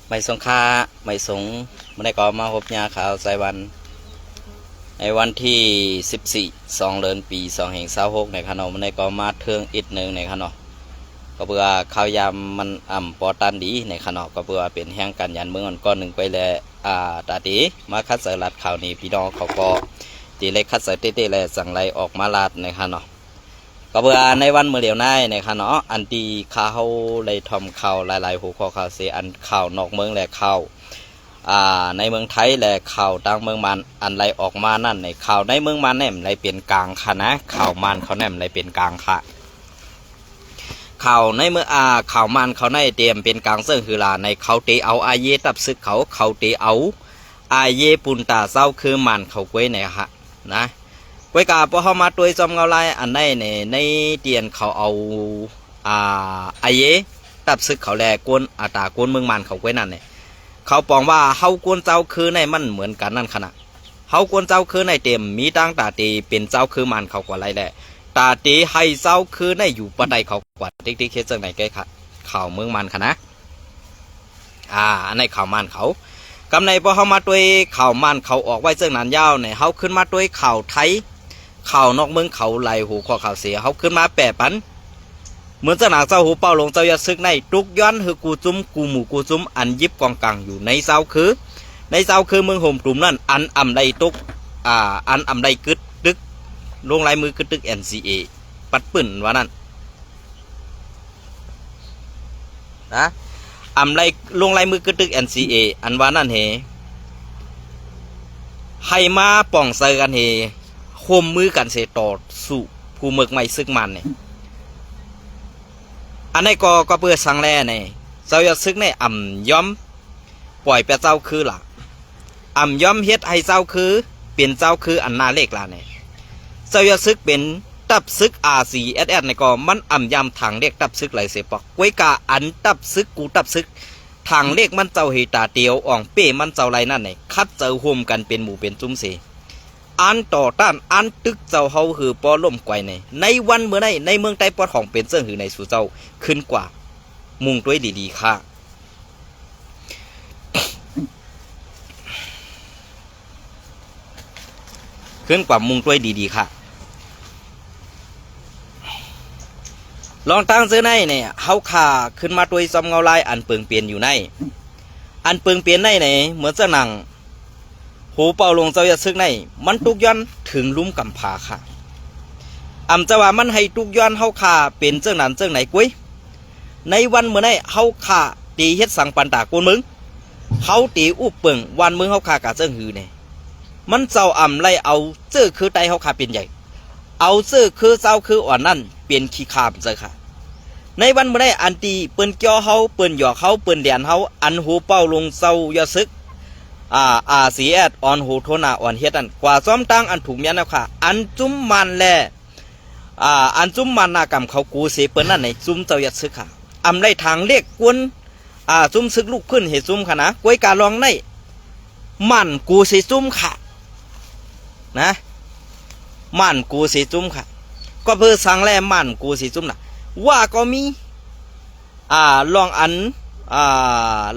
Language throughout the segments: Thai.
ไม่สงค่าไม่สงไม่ได้ก็มาพบยาข่าวไซวันในวันที่14/2/26ในขนมไม่ได้ก็มาเทืองอีกหนึ่งในขนมก็เพื่อข้าวยามมันปอตันดีในขนมก็เพื่อเป็นแห่งกันยันเมืองก้อนหนึ่งไปเลยตาดีมาคัดเสลัดข่าวนี้พี่น้องเขาก็ตีเล็กคัดเสเต้ๆเลยสั่งไล่ออกมาลาดในขนมก็เพื่อในวันเมื่อเดียวในขณะอันดีข่าวเลยทำข่าวหลายๆหัวข้อข่าวเสียอันข่าวนอกเมืองและข่าวในเมืองไทยและข่าวต่างเมืองมันอันไรออกมานั่นในข่าวในเมืองมันแนมไรเป็นกลางค่ะนะข่าวมันเขาแนมไรเป็นกลางค่ะข่าวในเมื่อข่าวมันเขาในเตรียมเป็นกลางเสื่อคือลาในเขาเตเอาอาเยตับซึกเขาเตเอาอาเยปุนตาเศร้าคือมันเขาไว้ในฮะนะไว้กาพอเขามาตัวจอมเงาลายอันในเตียนเขาเอาอาเยตับซึกเขาแลกวนตากวนเมืองมันเขาไว้นั่นเนี่ยเขาปองว่าเฮากวนเจ้าคือในมันเหมือนกันนั่นขณะเฮากวนเจ้าคือในเต็มมีตั้งตาตีเป็นเจ้าคือมันเขากว่าไรแหละตาตีให้เจ้าคือในอยู่ปะไดเขากว่าติ๊กเคสจังไหนแกค่ะข่าวเมืองมันขณะอันในข่าวมันเขากำในพอเขามาตัวข่าวมันเขาออกไว้เจ้าหนานยาวเนี่ยเขาขึ้นมาตัวข่าวไทยข่าวนอกเมืองเขาไหลหูข้อข่าวเสียเขาขึ้นมาแปะปันเหมือนเจ้าหนาเจ้าหูเป้าลงเจ้ายาซึกในตุกย้อนคือกูจุ้มกูหมู่กูจุ้มอันยิบกองกลางอยู่ในเจ้าคือเมืองโฮมกลุ่มนั่นอันอ่ำไดตุกอันอ่ำไดกึดตึกลงลายมือกึดตึก NCA ปัดปืนว่านั่นนะอ่ำไดลงลายมือกึดตึก NCA อันว่านั่นเฮให้มาป่องเซอกันเฮโฮมมือกันเสต่อสู่ผู้เมืองใหม่ซึกมันเนี่ยอันนี้ก็เพื่อสังแลเนี่ยเจ้าอยากซึกในอ่ำย้อมปล่อยไปเจ้าคือล่ะอ่ำย้อมเฮ็ดให้เจ้าคือเป็นเจ้าคืออันนาเล็กล่ะเนี่ยเจ้าอยากซึกเป็นตับซึกRCSSในก็มันอ่ำย้ำทางเรียกตับซึกไหลเสียปอกไว้กาอันตับซึกกูตับซึกทางเลขมันเจ้าเฮตาเตียวอ่องเป้มันเจ้าไรนั่นเนี่ยคัดเจ้าโฮมกันเป็นหมู่เป็นจุ้มเสอันต่อต้านอันตึกเจ้าเฮาคือปอล่มไกวในวันเมื่อในเมืองใต้ปอดของเป็นเสื่องหือในสู่เจ้าขึ้นกว่ามุงด้วยดีๆค่ะขึ้นกว่ามุงด้วยดีๆค่ะลองตั้งเสื้อในเนี่ยเฮาขาขึ้นมาด้วยซอมเงาลายอันเปิงเปลี่ยนอยู่ในอันเปิงเปลี่ยนในเหมือนเจ้าหนังหูเป่าลงเจ้าอย่าซึกในมันตุกย้อนถึงลุ่มกำพาค่ะจะว่ามันให้ตุกย้อนเฮาขาเป็นเจ้านั้นเจ้าไหนกุ้ยในวันเมื่อไนเฮาขาตีเฮ็ดสังปันตากูมึงเฮาตีอุบเปิงวันมึงเฮาขากะเจ้าหือเนี่ยมันเจ้าไล่เอาเจ้าคือไตเฮาขาเป็นใหญ่เอาเจ้าคือเจ้าคืออ่อนนั่นเป็นขี้ขามเจ้าค่ะในวันเมื่อไนอันตีเปิ้นเกี่ยวเฮาเปิ้นหยอกเฮาเปิ้นเดียนเฮาอันหูเป่าลงเจ้าอย่าซึกRCS ออนโหโทนาออนเฮ็ดอันกว่าซ้อมตั้งอันถูกเมียนแล้วค่ะอันจุ้มมันแลอันจุ้มมันนากรรมเขากูเสเปิ้นนั่นในจุ้มเจ้ายัดซึกค่ะได้ทางเลขกวนจุ้มซึกลูกขึ้นเหตุจุ้มค่ะนะกวยการลองในมันกูเสจุ้มค่ะนะมันกูเสจุ้มค่ะก็เพื่อสั่งแลมันกูเสจุ้มน่ะว่าก็มีลองอัน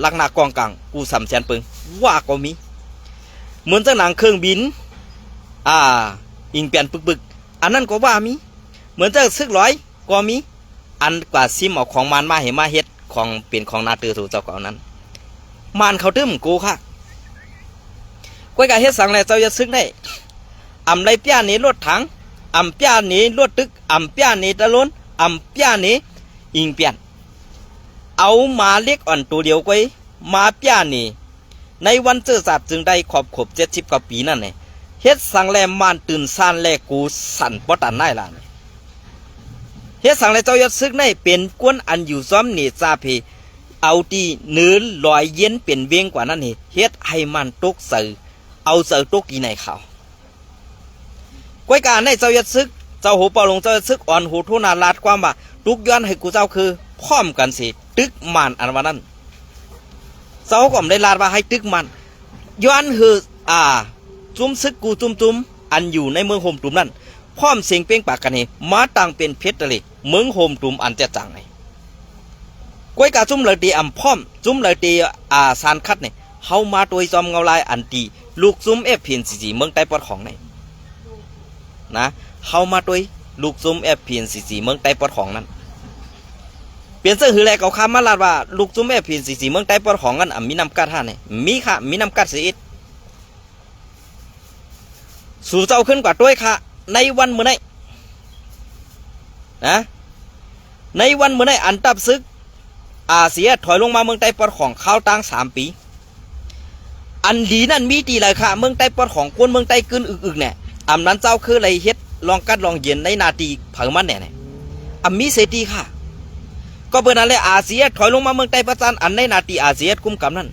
ลักหนากองกลางกูสำแสนปึงว่าก็มีเหมือนเจ้าหนังเครื่องบินอิงเปลี่ยนปึกอันนั้นก็ว่ามีเหมือนเจ้าซึกร้อยก็มีอันกว่าซิมเอาของมันมาเห็นมาเฮ็ดของเปลี่ยนของนาตือสู่เจ้าเก่านั้นมันเขาตึ้มกูค่ะก้อยกาเฮ็ดสั่งแล้วเจ้าจะซึกได้ไรเปียนี้รถถังเปียนี้รถตึกเปียนี้ตะล้นเปียนี้อิงเปลี่ยนเอามาเล็กอ่อนตัวเดียวก้อยมาเปียนี้ในวันเจอศาสตร์จึงได้ขอบ70 กว่าปีนั่นเนี่ยเฮ็ดสังแลมานตื่นซานแลกูสั่นปอตันได้ล่ะเฮ็ดสังแลเจ้ายัดซึกในเป็นกวนอันอยู่ซ้อมนี่ซาเพเอาที่เนื้อลอยเย็นเป็นเวียงกว่านั้นนี่เฮ็ดให้มันตกเสือเอาเสือตกที่ในเขาก้อยการในเจ้ายัดซึกเจ้าหูเป่าลงเจ้ายัดซึกอ่อนหูทุนาลาดความว่าตุกย้อนให้กูเจ้าคือพร้อมกันสิตึกมันอันว่านั้นเจ้าก็ไม่ได้ลาดว่าให้ตึกมันย้อนคือจุ้มซึกกูจุ้มอันอยู่ในเมืองโฮมตุ่มนั่นพร้อมเสียงเป้งปากกันเฮมาต่างเป็นเพชรเลยเมืองโฮมตุ่มอันจะจังไง ก้วยกาจุ่มเลยตีอ่ำพร้อมจุ่มเลยตีสารคัดเนี่ยเฮามาตัวจอมเงาลายอันตีลูกซุ่มเอฟพีนสีเมืองใต้ปอดของเนี่ยนะเฮามาตัวลูกซุ่มเอฟพีนสีเมืองใต้ปอดของนั้นเปลี่ยนเสื้อหือแลเขาคำมาลาดว่าลูกซุ่มเอฟพีนสีเมืองใต้ปอดของนั้นมีน้ำกัดท่าเนี่ยมีค่ะมีน้ำกัดสีอิดสู่เจ้าขึ้นกว่าด้วยค่ะในวันเมื่อไหร่นะในวันเมื่อไหร่อันตับซึกอาเซียถอยลงมาเมืองใต้ปอดของข้าวตัง3 ปีอันดีนั่นมีตีเลยค่ะเมืองใต้ปอดของคนเมืองใต้กึนอึกๆเนี่ยอำนั้นเจ้าคืออะไรเฮ็ดลองกัดลองเย็นในนาทีเผามันเนี่ยมีเสตีค่ะก็เปิดนั่นเลยอาเซียถอยลงมาเมืองใต้ประจันอันในนาทีอาเซียกุมกำนั้น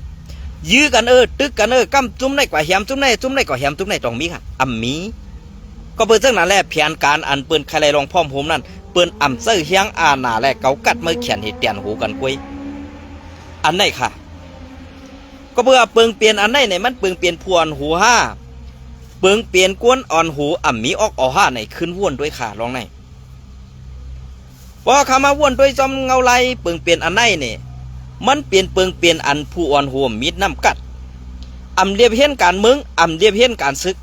ยื้อกันตึกกันกำจุ่มในกว่าแหมจุ่มในกว่าแหมจุ่มในตรงมีค่ะมีก็เปิดเรื่องนั้นแหละแผนการอันเปิ้นใครไรลองพร้อมโฮมนั่นเปิ้นเสื้อเฮียงหนาและเกากัดมือเขียนเหตุเตียนหูกันกุยอันไหนค่ะก็เพื่อเปิงเปลี่ยนอันไหนในมันเปิงเปลี่ยนพวนหูห้าเปิงเปลี่ยนกวนอ่อนหูมีออกห้าในขึ้นว่นด้วยค่ะลองไหนพอคำมาว่นด้วยจอมเงาไหลเปิงเปลี่ยนอันไหนเนี่ยมันเปลี่ยนเปิงเปลี่ยนอันผู้อ่อนหัวมิดน้ำกัดเรียบเห็นการมึงเรียบเห็นการซึก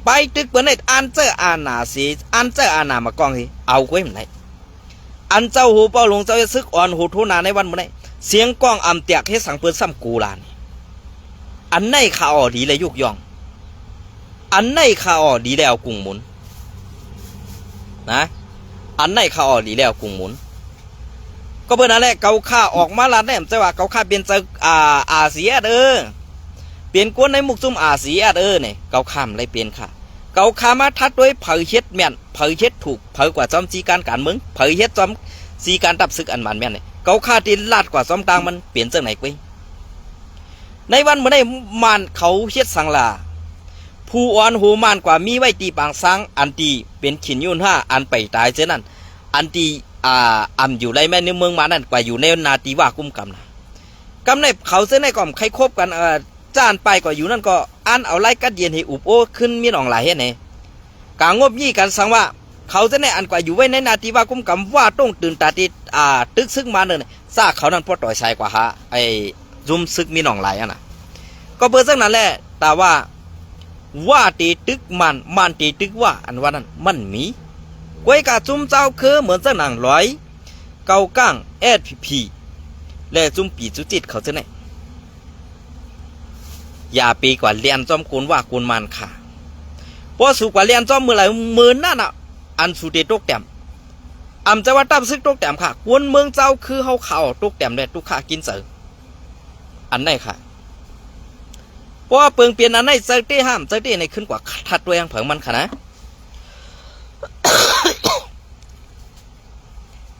ไปตึกเปิ้นได้อันเจอหนาสีอันเจอหนามากองสิเอาไว้มันไหนอันเจ้าหูเป้าลงเจ้าจะซึกอ่อนหูทุนาในวันเมื่อไหร่เสียงกล้องเตียกให้สังเปิ้นซ้ำกูลานอันไหนข่าวดีเลยยุกยองอันไหนข่าวดีแล้วกุ้งหมุนนะอันไหนข่าวดีแล้วกุ้งหมุนก็เปิ้นนั่นแหละเกาข้าออกมาลาดแน่แต่ว่าเกาข้าเป็นเจ้าอาเซียเปลี่ยนกวนในมุกซุ่มอาเซียเนี่ยเกาข้ามเลยเปลี่ยนค่ะเกาข้ามาทัดด้วยเผยเฮ็ดแม่นเผยเฮ็ดถูกเผยกว่าจอมจีการเมืองเผยเฮ็ดจอมจีการตับซึกอันมันแม่นเนี่ยเกาข้าตีลาดกว่าจอมกลางมันเปลี่ยนเจ้าไหนกุ้ยในวันเมื่อได้มันเขาเฮ็ดสังลาผู้อ่อนหูมันกว่ามีไว้ตีปางสังอันตีเป็นขินยุ่น5อันไปตายเช่นนั้นอันตีอยู่ในแม่ในเมืองมานั่นกว่าอยู่ในนาตีว่ากุ้มกำนะกำในเขาเส้นในก่อมใครคบกันจ้านไปก็อยู่นั่นก็อันเอาไล่กัดเย็นให้อุบโอขึ้นมีหนองหลายเฮ็ดเนี่ยกางงบยี่กันสังว่าเขาเส้นในอันกว่าอยู่ไว้ในนาตีว่ากุ้มกำว่าต้องตื่นตาตีตึกซึกมาเนี่ยซากเขานั่นพอต่อยชายกว่าฮะไอ้ซุ่มซึกมีหนองหลายอ่ะนะก็เปิดสักนั้นแหละแต่ว่าตีตึกมันตีตึกว่าอันว่านั้นมันมีก้วยกาจุ่มเจ้าคือเหมือนเจ้าหนังร้อยเกาก้างพีและจุ่มปีจุจิตเขาจะไหนอย่าปีกว่าเรียนจอมกูนว่ากูนมันค่ะพอสูกว่าเรียนจอมมือไหลมือนั่นอันสุดเดตกแต้มจะว่าตับซึกตกแต้มค่ะกวนเมืองเจ้าคือเขาข่าวตกแต้มเลยทุกข้ากินเสืออันไหนค่ะเพราะเปิงเปลี่ยนอันไหนเจ้าเต้ห้ามเจ้าเต้ในขึ้นกว่าทัดตัวยังเผิงมันค่ะนะ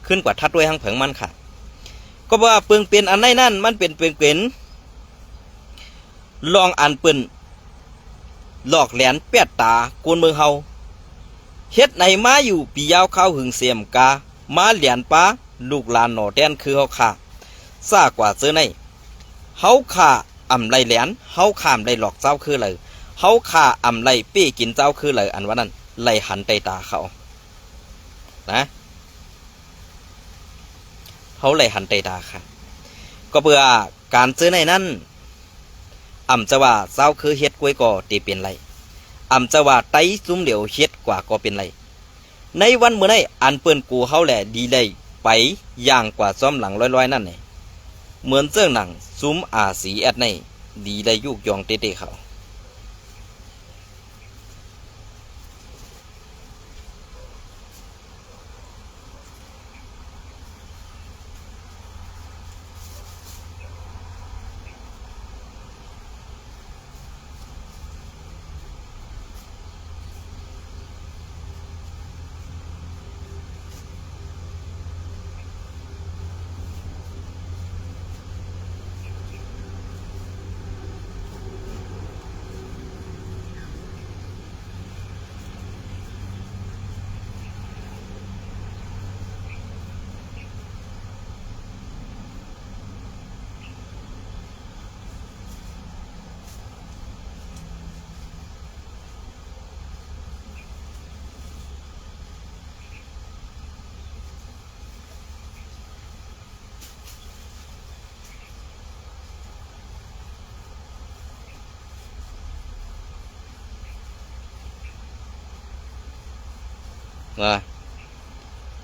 ขึ้นกว่าทัดด้วยหังเผิงมันค่ะก็ว่าเปิงเปลี่ยนอันไหนนั่นมันเป็นเปิงเปลี่ยนลองอันเปิ้นหลอกแหลนเปียดตากวนเมืองเฮาเฮ็ดในมาอยู่ปียาวข้าวหึงเสียมกามาเหรียญป้าลูกหลานหนอแดนคือเฮาค่ะซากว่าเจอในเฮาค่ะไรแหลนเฮาขามไรหลอกเจ้าคือเลยเฮาค่ะไรเป้กินเจ้าคือเลยอันว่านั้นไล่หันไตตาเขานะเขาไล่หันไตตาค่ะก็เพื่อการเจอในนั้นจะว่าเจ้าคือเฮ็ดกล้วยก่อตีเป็นไรจะว่าไตซุ้มเหลียวเฮ็ดกว่าก็เป็นไรในวันเมื่อไหร่อันเปิ้นกูเฮาแหละดีเลยไปอย่างกว่าซ้อมหลังร้อยๆนั่นเนี่ยเหมือนเจ้าหนังซุ้มสีแอดในดีได้ยุกยองเตะเขา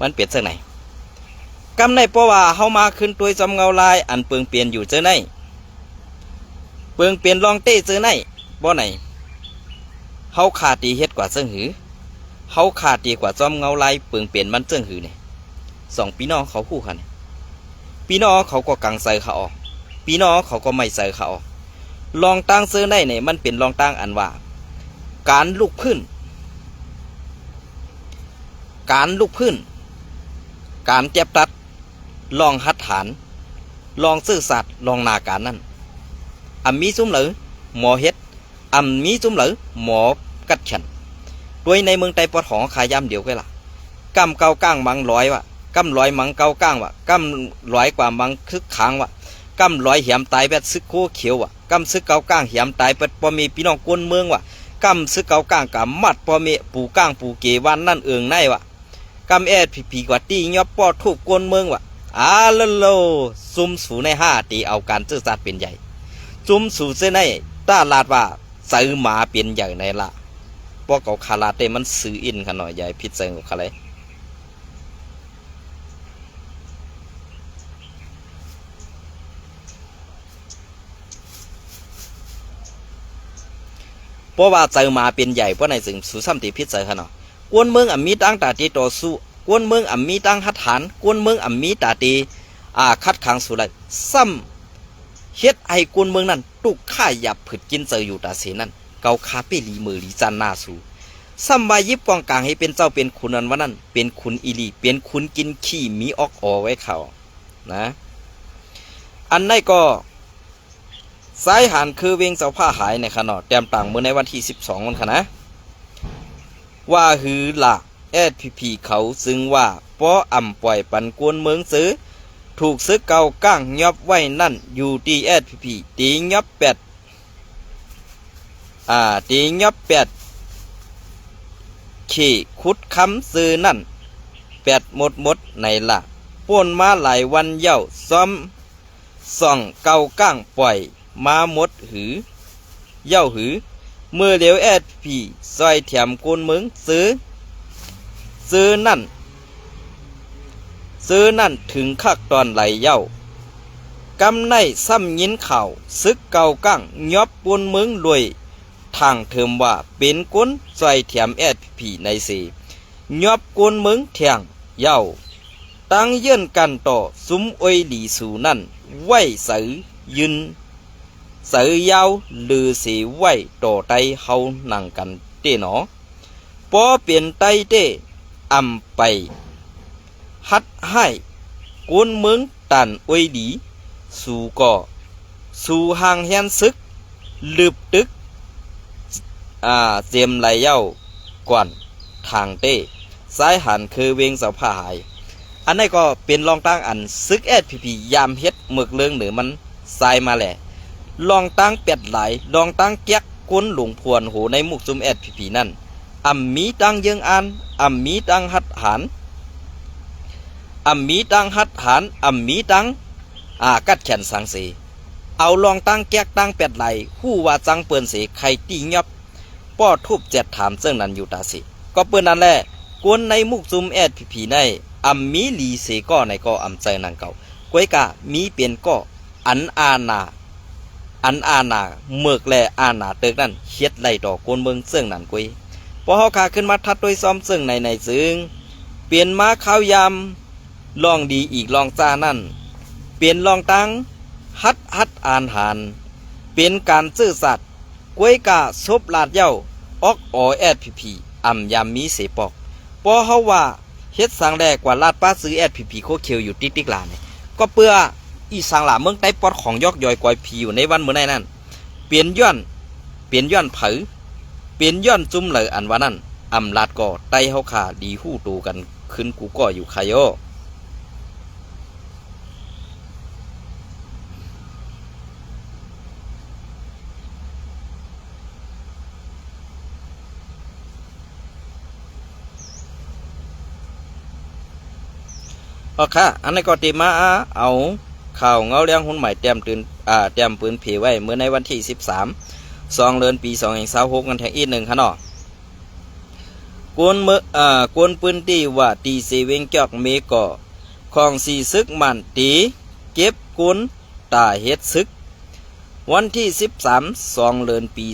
มันเปลี่ยนเสื้อไหนกำในเพราะว่าเฮามาขึ้นตัวจำเงาลายอันเปิงเปลี่ยนอยู่เจอไหนเปิงเปลี่ยนลองเต้เจอไหนบ่ไหนเฮาขาดดีเฮ็ดกว่าเสื้อหือเฮาขาดดีกว่าจอมเงาลายเปิงเปลี่ยนมันเสื้อหือเนี่ยสองพี่น้องเขาคู่กันพี่น้องเขาก็กังใส่เขาออกพี่น้องเขาก็ไม่ใส่เขาออกลองตั้งเสื้อไหนเนี่ยมันเป็นลองตั้งอันว่าการลุกพื้นการเจ็บตัดลองหัดฐานลองซื่อสัตย์ลองนาการนั่นมีซุ้มหรือหมอเฮ็ดมีซุ้มหรือหมอกัดฉันด้วยในเมืองไต้ปอดหอขายำเดียวกันล่ะกำเกาก้างมังร้อยวะกำร้อยมังเกาก้างวะกำร้อยกว่ามังคึกขางวะกำร้อยเหียมตายแบบซึกโคเขียววะกำซึกเกาก้างเหียมตายเป็ดพอมีพี่น้องกวนเมืองวะกำซึกเกาก้างกับมัดพอมีปูก้างปูเกวันนั่นเอืองในวะกำผีกว่าตียอบปอทุบกวนเมืองวะลโลซุ่มสูใน5ตีเอาการซื่อสัตย์เป็นใหญ่ซุ่มสูเส้นในตาลาดว่าซื้อหมาเป็นใหญ่ในละพวกเขาคาราเต้มันซื้ออินขนาดใหญ่พิษเซิงกับเขาเลยเพราะว่าเจอมาเป็นใหญ่เพราะในสิ่งสุซ้ำตีพิษเจอขนาดกวนเมืองมีตั้งตาตีต่อสู้กวนเมืองมีตั้งหัดฐานกวนเมืองมีตาตีคัดขังสุไลซ้ำเฮ็ดไอ้กวนเมืองนั้นตุกข่าหยับผึดกินเจออยู่ตาเสนั่นเกาคาเปลีมือลีจันนาสูซ้ำวายิบกองกลางให้เป็นเจ้าเป็นขุนนั้นวันนั้นเป็นขุนอีลีเป็นขุนกินขี้มีออกอไว้เขานะอันนั้นก็สายหันคือเวงเสาผ้าหายในขนาดเตรียมต่างเมื่อในวันที่12วันค่ะนะว่าหือละพีเขาซึ่งว่าป้อปล่อยปันกวนเมืองซื้อถูกซื้อเก่าก้างยอบไว้นั่นอยู่ที่พีตียอบ8ตียอบ8ขี่คุดคำซื้อนั่น8หมดในละป่นมาหลายวันเย้าซ้อมส่องเก่าก้างปล่อยมาหมดหือเย้าหือเมื่อเดียวพีซอยแถมกวนเมืองซื้อนั่นถึงคักตอนไหลเย้ากำในซ้ำยินข่าวซึกเก่าก้างยอบปนเมืองรวยทางเทิมว่าเป็นก้นซอยแถมพีในสียอบกวนเมืองแทงเย้าตั้งเยื่นกันต่อซุ้มอวยหลีสู่นั่นไว้สือยืนสือยาวลือสีไว้ต่อไตเฮานั่งกันเต้หนอพอเปลี่ยนไตเต้ไปฮัดให้กวนเมืองตันอวยดีสู่ก่อสู่ห่างแฮนซึกลืบตึกเจียมไหลเย้าก่อนทางเต้สายหันคือเวงเสาผ้าหายอันนี้ก็เป็นลองตั้งอันซึกพียามเฮ็ดเมือกเลืองเหนือมันทรายมาแหละลองตั้งเป็ดไหลลองตั้งแก๊กก้นหลงพวนโหในมุกซุมพีนั่นมีตั้งเยืองอันมีตั้งหัดหันมีตั้งหัดหันมีตั้งกัดแขนสังเสเอาลองตั้งแก๊กตั้งเป็ดไหลหู้ว่าจังเปิ้นเสใครตียอบป้อทุบ7ถามเซึ่งนั้นอยู่ตาสิก็เปิ้นนั่นแหละกวนในมุกซุมพีในมีหลีเสก็ในก็ใจนางเก่าก้วยกะมีเปลี่ยนก็อันอาณาเมือกแลอาณาเติกนั่นเฮ็ดไล่ดอกกวนเมืองเซึ่งนั่นก้วยพอเฮาขาขึ้นมาทัดโดยซ้อมซึ่งในซึ่งเปลี่ยนมาข้าวยำลองดีอีกลองจ้านั่นเปลี่ยนลองตั้งฮัดอ่านหานเป็นการซื่อสัตย์ก้วยกะซบลาดเย้าออกพียามมีเสปอกพอเฮาว่าเฮ็ดสังแรกกว่าลาดป้าซื้อพีโคเคียวอยู่ติ๊กลาเนี่ยก็เพื่ออีสังหลาเมืองใต้ปอดของยอกย่อยกอยพีอยู่ในวันเมื่อไหร่นั่นเปลี่ยนย้อนเผอเปลี่ยนย้อนจุ่มเลยอันว่านั่นลาดก็ไต้เฮาขาดีหู้ตูกันขึ้นกูก็อยู่คายโยค่ะอันนี้ก็ตีมาเอาข่าวเงาเลี้ยงหุ่นใหม่เตรียมปืนผีไว้เมื่อในวันที่13 2 เดือนปี2026กันแทงอีก1ค่ะเนาะ กวนเมื่อกวนปืนตีว่าตีเสเวงจอกเมก่อของสีซึกมันตีเก็บกุนตาเฮ็ดซึกวันที่13เดือนปี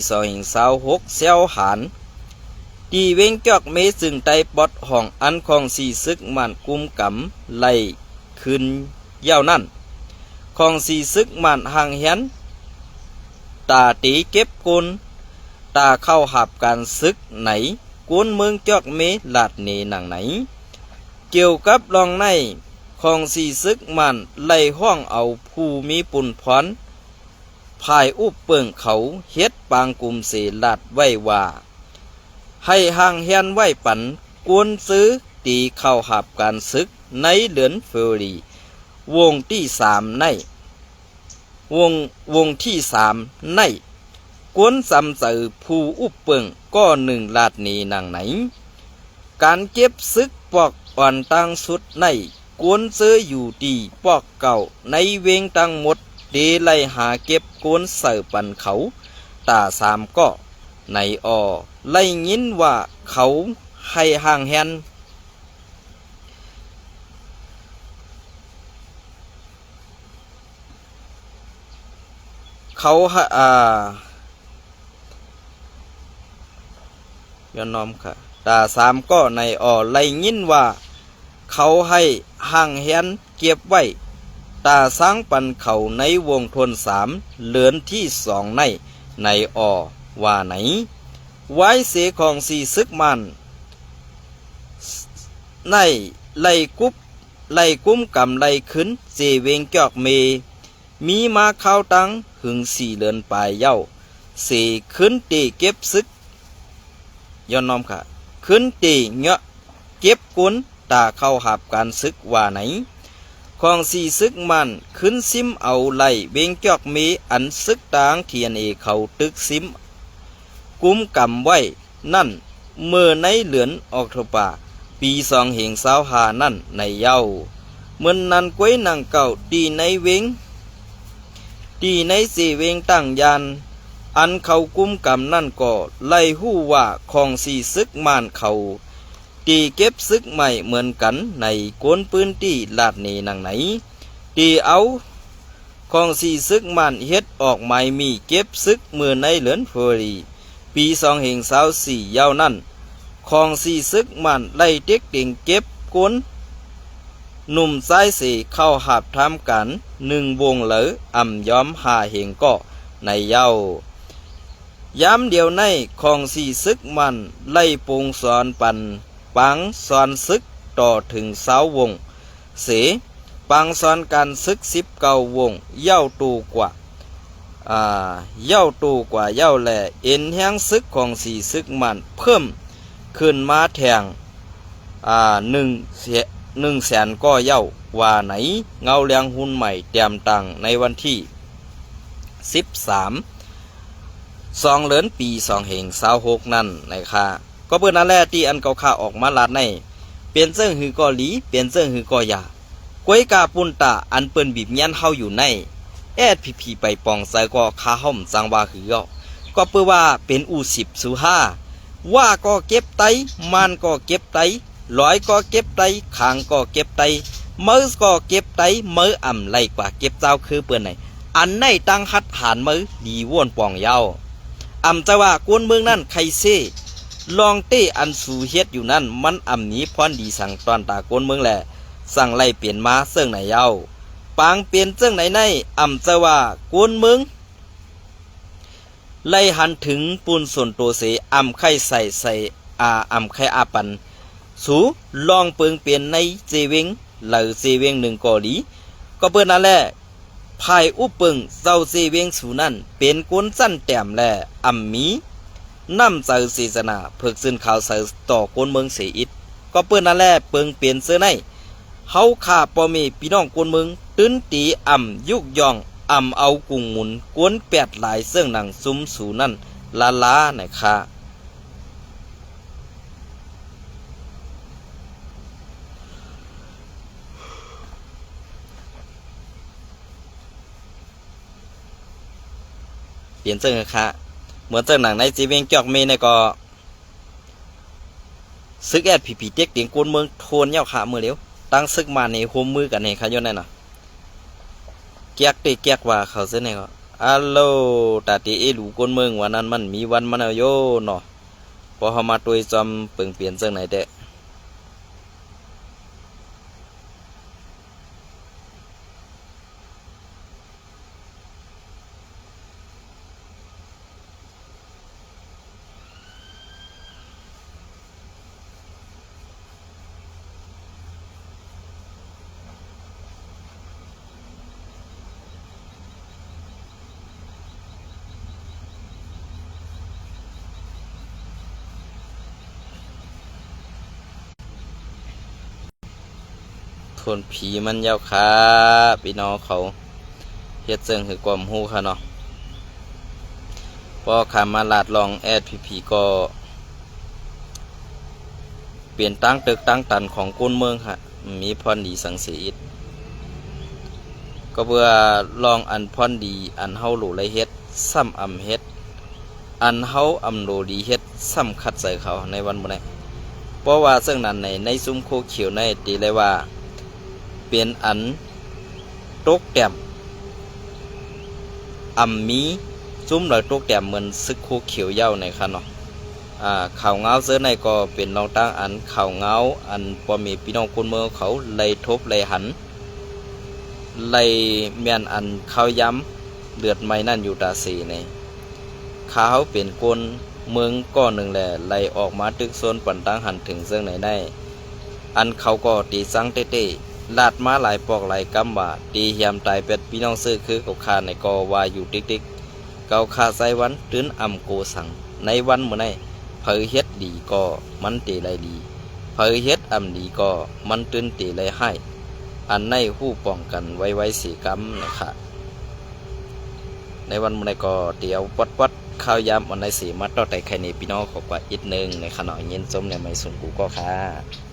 2526เซลหานตีเวงจอกเมซึ่งไตปอดห้องอันของสีซึกมันกุมกำไล่ขึ้นยาวนั่นของสีซึกมันห่างเห็นตาตีเก็บกุนตาเข้าหับการซึกไหนกวนเมืองจอกเมลาดเนหนังไหนเกี่ยวกับรองในของสีซึกมันไล่ห้องเอาผู้มีปุ่นพรภายอุบเปิงเขาเฮ็ดปางกุมเสลาดไว้ว่าให้ห่างเฮียนไว้ปันกวนซื้อตีเข้าหับการซึกในเดือนเฟบรีวงที่3ในวงที่3ในกวนสำเสอผู้อุบเปิงก็1ลาดนี้นางไหนการเก็บซึกปอกอ่อนตั้งสุดในกวนซื้ออยู่ดีปอกเก่าในเวงตั้งหมดเดไลหาเก็บกวนเสือปันเขาตา3ก็ในไล่ยินว่าเขาให้ห่างแฮนเขาย้อนน้อมค่ะตา3ก็ในไล่ยินว่าเขาให้ห่างแฮนเก็บไว้ตาสร้างปันเขาในวงทน3เหลือนที่2ในว่าไหนไว้เสของสีซึกมันในไล่กุ้มกำไล่ขึ้นเจเวงจอกเมมีมาเข้าตังหึง4เดือนปลายเย้าเสขึ้นตีเก็บซึกย้อนน้อมค่ะขึ้นตีเงาะเก็บกุนตาเข้าหับการซึกว่าไหนของสีซึกมันขึ้นซิมเอาไล่เวงจอกเมอันซึกตางเทียนเขาตึกซิมกุมกำไว้นั่นเมื่อในเหลือนออกทปาปี2525นั่นในเย้าเมื่อนั้นก้วยนางเก่าตีในเวงตีในสีเวงตั้งยานอันเขากุมกำนั่นก็ไล่หู้ว่าของสีซึกมันเขาตีเก็บซึกใหม่เหมือนกันในกวนปืนตีลาดเนนังไหนตีเอาของสีซึกมันเฮ็ดออกใหม่มีเก็บซึกเมื่อในเหลือนเฟอรีปี2524ยาวนั่นของสีซึกมันไล่เด็กเด่งเก็บกวนหนุ่มซ้ายสีเข้าหับทำกัน1วงเหลออ่ำย้อมหาเหงก็ในเย้าย้ำเดียวในของสีซึกมันไล่ปงสอนปันปังสอนซึกต่อถึง20วงเสปังสอนการซึก19วงเย้าตูกว่าเย้าเย้าแหล่เอ็นแห้งซึกของสีซึกมันเพิ่มขึ้นมาแทง100,000ก็เย้าว่าไหนเงาเลียงหุ่นใหม่เตรียมตังในวันที่13 2เดือนปี2526นั่นนะคะก็เปิ้นนั่นแหละที่อันเก่าข่าออกมาลาดในเปลี่ยนเสื้อหือก็หลีเปลี่ยนเสื้อหือก็ยากวยกาปุ่นตาอันเปิ้นบีบยันเฮาอยู่ในแอดพีไปปองใส่ก็คาห่อมจังว่าหือก็เปิ้นว่าเป็นอู10สู่5ว่าก็เก็บไตมันก็เก็บไตร้อยก็เก็บไตขางก็เก็บไตมือก็เก็บไตมืออ่ำไหลกว่าเก็บเจ้าคือเปิ้นไหนอันในตั้งหัดหานมือดีว่วนปองยาวจะว่ากวนเมืองนั่นใครเซ่ลองเต้อันสูเฮ็ดอยู่นั่นมันนี้พรดีสั่งตอนตากวนเมืองแหละสั่งไล่เปลี่ยนมาเสื่องไหนเย้าปางเปลี่ยนเสื่องไหนในจะว่ากวนเมืองไล่หันถึงปูนส่วนตัวเสไข่ใส่ไข่อาปันสูลองเปิงเปลี่ยนในเจเวงเหล่าเจเวง1ก่อหลีก็เปิ้นนั่นแหละภายอุปเปิงเจ้าเจเวงสูนั่นเป็นกวนสั้นแต้มแลมีน้ำเจอศาสนาเพิกซึ่งข่าวเสือต่อกวนเมืองเสียอิดก็เปิ้นนั่นแหละเปิงเปลี่ยนเสื้อในเฮาข่าปอมีพี่น้องกวนเมืองตื้นตียุกย่องเอากุงหมุนกวนแปดหลายเสื้อหนังซุ้มสูนั่นลาไหนค่ะเปลี่ยนเสื้อค่ะเหมือนเสื้อหนังในจีเวงจอกเมในก็ ซึกแอดผีผีเต็กเตียงกวนเมืองโทนเย้าขามือเลี้ยวตั้งซึกมาในโฮมมือกันในขยนนั่นน่ะเกียกเตะเกียกว่าเขาเส้นไหนก็อัลโหลตาตีเอหลูกวนเมืองวันนั้นมันมีวันมันเอาโยเนาะพอเขามาตัวจอมเปิงเปลี่ยนเจ้าไหนเด้ทนผีมันเย้าขาพี่น้องเขาเฮ็ดเจิงคือความฮู้ค่ะเนาะพอขามาลาดลองแอดผีผีก็เปลี่ยนตั้งตึกตั้งตันของกุนเมืองค่ะมีพรดีสังเสียก็เพื่อลองอันพรดีอันเฮาหลูไรเฮ็ดซ้ำอำเฮ็ดอันเฮาอำโลดีเฮ็ดซ้ำคัดใส่เขาในวันมื้อนี้เพราะว่าซึ่งนั้นในซุ้มโคเขียวในตีเลยว่าเปลี่ยนอันตกแต้มอำมีซุ้มเลยตกแต้มเหมือนซึกโคเขียวเย้าในค่ะเนาะข่าวเงาเสื้อในก็เป็นรองตั้งอันข่าวเงาอันพอมีพี่น้องคนเมืองเขาเลยทบเลยหันเลยเมียนอันข้าวย้ำเลือดไม่นั่นอยู่ตาสีในข้าวเป็นคนเมืองก้อนหนึ่งแหละเลยออกมาตึกโซนปั่นตั้งหันถึงเสื้อไหนได้อันเขาก็ตีสังเต้ลาดมาหลายปอกหลายกำว่าตีเหียมตายเป็ดพี่น้องซื้อคือเขาคาในกอว่าอยู่ติ๊กเกาคาไซวันตื้นอ่ำโกสังในวันเมื่อไงเผยเฮ็ดดีก็มันตีไรดีเผยเฮ็ดอ่ำดีก็มันตื้นตีไรให้อันในหู้ป้องกันไว้สีกำนะคะในวันเมื่อไงก็เดี๋ยววัดข้าวยำวันในสีมัดต่อแต่ไข่ในพี่น้องขอกว่าอีกนึงในขณะเย็นส้มในไม่สูงกูก็ค่ะ